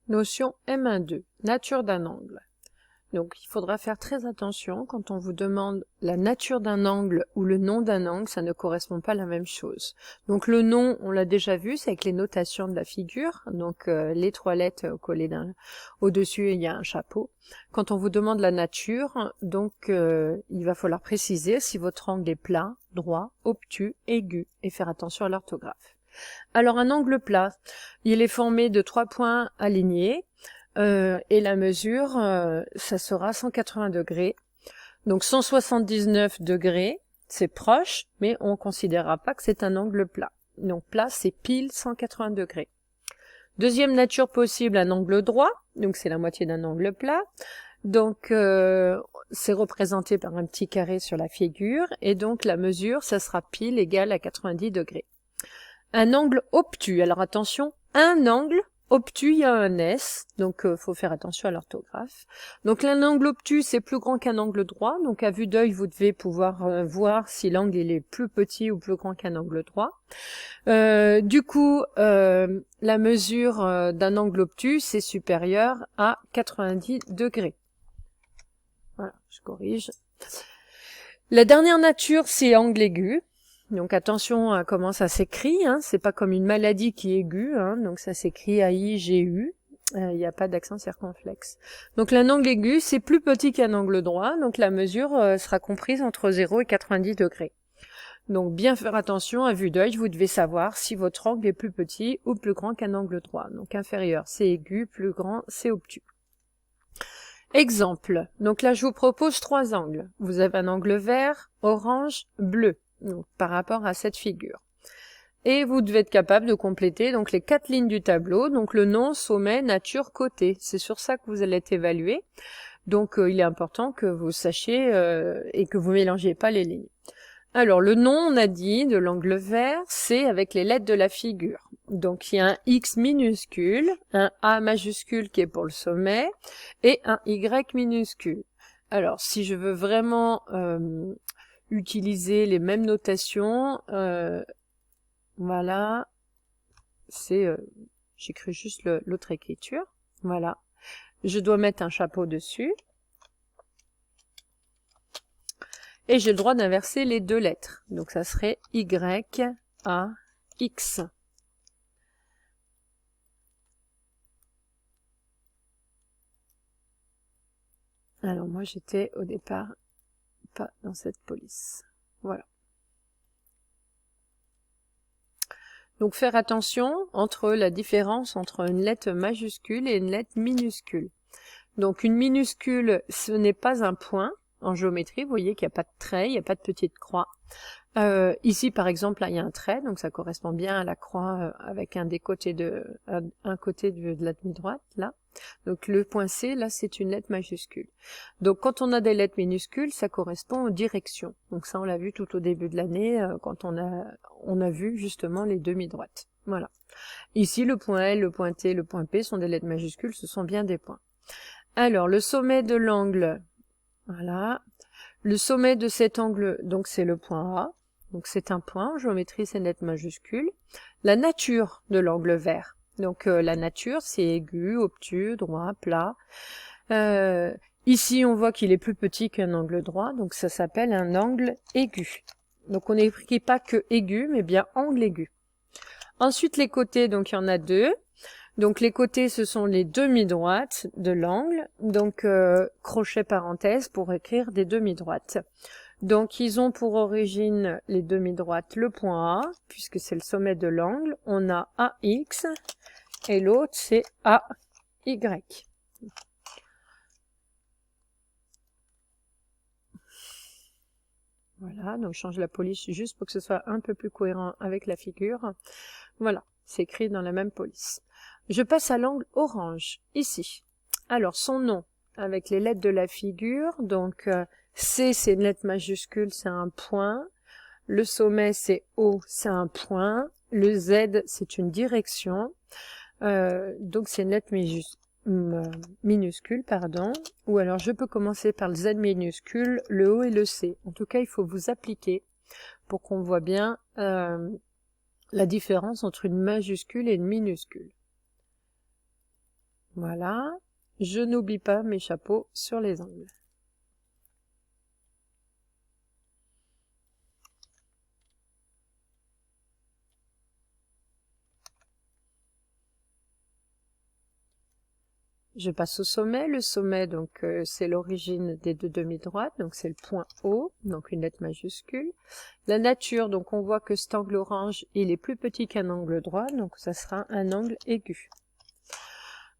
Notion M1.2, nature d'un angle. Donc il faudra faire très attention quand on vous demande la nature d'un angle ou le nom d'un angle, ça ne correspond pas à la même chose. Donc le nom, on l'a déjà vu, c'est avec les notations de la figure, donc les 3 lettres collées au-dessus, il y a un chapeau. Quand on vous demande la nature, donc il va falloir préciser si votre angle est plat, droit, obtus, aigu, et faire attention à l'orthographe. Alors un angle plat, il est formé de 3 points alignés, et la mesure, ça sera 180 degrés. Donc 179 degrés, c'est proche, mais on ne considérera pas que c'est un angle plat. Donc plat, c'est pile 180 degrés. Deuxième nature possible, un angle droit, donc c'est la moitié d'un angle plat. Donc c'est représenté par un petit carré sur la figure, et donc la mesure, ça sera pile égale à 90 degrés. Un angle obtus, alors attention, un angle obtus, il y a un S, donc faut faire attention à l'orthographe. Donc un angle obtus, c'est plus grand qu'un angle droit, donc à vue d'œil, vous devez pouvoir voir si l'angle il est plus petit ou plus grand qu'un angle droit. Du coup, la mesure d'un angle obtus est supérieure à 90 degrés. Voilà, je corrige. La dernière nature, c'est angle aigu. Donc attention à comment ça s'écrit, hein. C'est pas comme une maladie qui est aiguë, hein. Donc ça s'écrit A-I-G-U, il n'y a pas d'accent circonflexe. Donc un angle aigu, c'est plus petit qu'un angle droit, donc la mesure sera comprise entre 0 et 90 degrés. Donc bien faire attention, à vue d'œil, vous devez savoir si votre angle est plus petit ou plus grand qu'un angle droit. Donc inférieur, c'est aigu, plus grand, c'est obtus. Exemple, donc là je vous propose 3 angles. Vous avez un angle vert, orange, bleu. Donc, par rapport à cette figure. Et vous devez être capable de compléter donc les 4 lignes du tableau, donc le nom, sommet, nature, côté. C'est sur ça que vous allez être évalué. Donc il est important que vous sachiez et que vous mélangez pas les lignes. Alors le nom, on a dit, de l'angle vert, c'est avec les lettres de la figure. Donc il y a un X minuscule, un A majuscule qui est pour le sommet, et un Y minuscule. Alors si je veux vraiment utiliser les mêmes notations, voilà, c'est, j'écris juste l'autre écriture, voilà, je dois mettre un chapeau dessus, et j'ai le droit d'inverser les 2 lettres, donc ça serait Y, A, X. Alors moi j'étais au départ pas dans cette police. Voilà. Donc faire attention entre la différence entre une lettre majuscule et une lettre minuscule. Donc une minuscule, ce n'est pas un point en géométrie, vous voyez qu'il n'y a pas de trait, il n'y a pas de petite croix. Ici par exemple, là il y a un trait, donc ça correspond bien à la croix avec un côté de la demi-droite, là. Donc le point C, là, c'est une lettre majuscule. Donc quand on a des lettres minuscules, ça correspond aux directions. Donc ça, on l'a vu tout au début de l'année, quand on a vu justement les demi-droites. Voilà. Ici, le point L, le point T, le point P sont des lettres majuscules, ce sont bien des points. Alors, le sommet de l'angle, voilà. Le sommet de cet angle, donc c'est le point A. Donc c'est un point, en géométrie, c'est une lettre majuscule. La nature de l'angle vert. Donc la nature, c'est aigu, obtus, droit, plat. Ici, on voit qu'il est plus petit qu'un angle droit, donc ça s'appelle un angle aigu. Donc on n'écrit pas que aigu, mais bien angle aigu. Ensuite, les côtés, donc il y en a 2. Donc les côtés, ce sont les demi-droites de l'angle. Donc crochet parenthèse pour écrire des demi-droites. Donc ils ont pour origine les demi-droites le point A, puisque c'est le sommet de l'angle. On a AX et l'autre c'est AY. Voilà, donc je change la police juste pour que ce soit un peu plus cohérent avec la figure. Voilà, c'est écrit dans la même police. Je passe à l'angle orange, ici. Alors son nom, avec les lettres de la figure, donc C c'est une lettre majuscule, c'est un point. Le sommet c'est O, c'est un point. Le Z c'est une direction. Donc c'est une lettre minuscule, pardon. Ou alors je peux commencer par le Z minuscule, le O et le C. En tout cas, il faut vous appliquer pour qu'on voit bien la différence entre une majuscule et une minuscule. Voilà. Je n'oublie pas mes chapeaux sur les angles. Je passe au sommet. Le sommet, donc, c'est l'origine des deux demi-droites, donc c'est le point haut, donc une lettre majuscule. La nature, donc on voit que cet angle orange, il est plus petit qu'un angle droit, donc ça sera un angle aigu.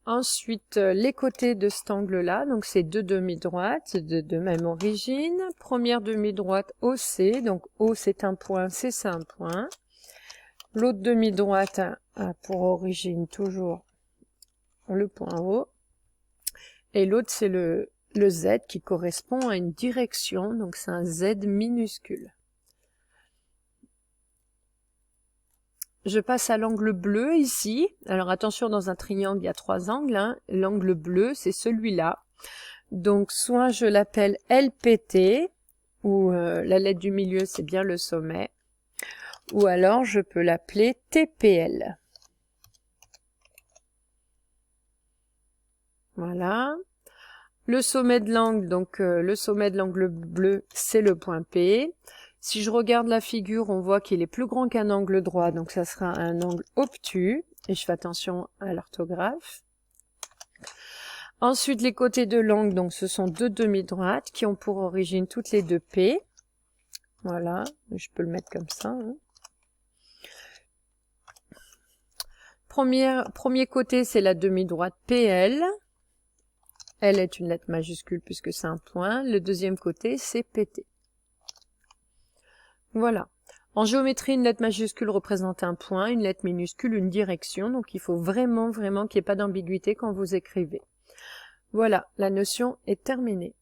Ensuite, les côtés de cet angle-là, donc c'est deux demi-droites de même origine. Première demi-droite OC, donc O c'est un point, C c'est un point. L'autre demi-droite a pour origine toujours le point O. Et l'autre, c'est le Z qui correspond à une direction, donc c'est un Z minuscule. Je passe à l'angle bleu ici. Alors attention, dans un triangle, il y a trois angles, hein. L'angle bleu, c'est celui-là. Donc soit je l'appelle LPT, ou la lettre du milieu, c'est bien le sommet. Ou alors je peux l'appeler TPL. Voilà. Le sommet de l'angle, donc le sommet de l'angle bleu, c'est le point P. Si je regarde la figure, on voit qu'il est plus grand qu'un angle droit, donc ça sera un angle obtus. Et je fais attention à l'orthographe. Ensuite, les côtés de l'angle, donc ce sont deux demi-droites qui ont pour origine toutes les deux P. Voilà, je peux le mettre comme ça. Hein. Premier côté, c'est la demi-droite PL. Elle est une lettre majuscule puisque c'est un point. Le deuxième côté, c'est PT. Voilà. En géométrie, une lettre majuscule représente un point, une lettre minuscule, une direction. Donc, il faut vraiment qu'il n'y ait pas d'ambiguïté quand vous écrivez. Voilà, la notion est terminée.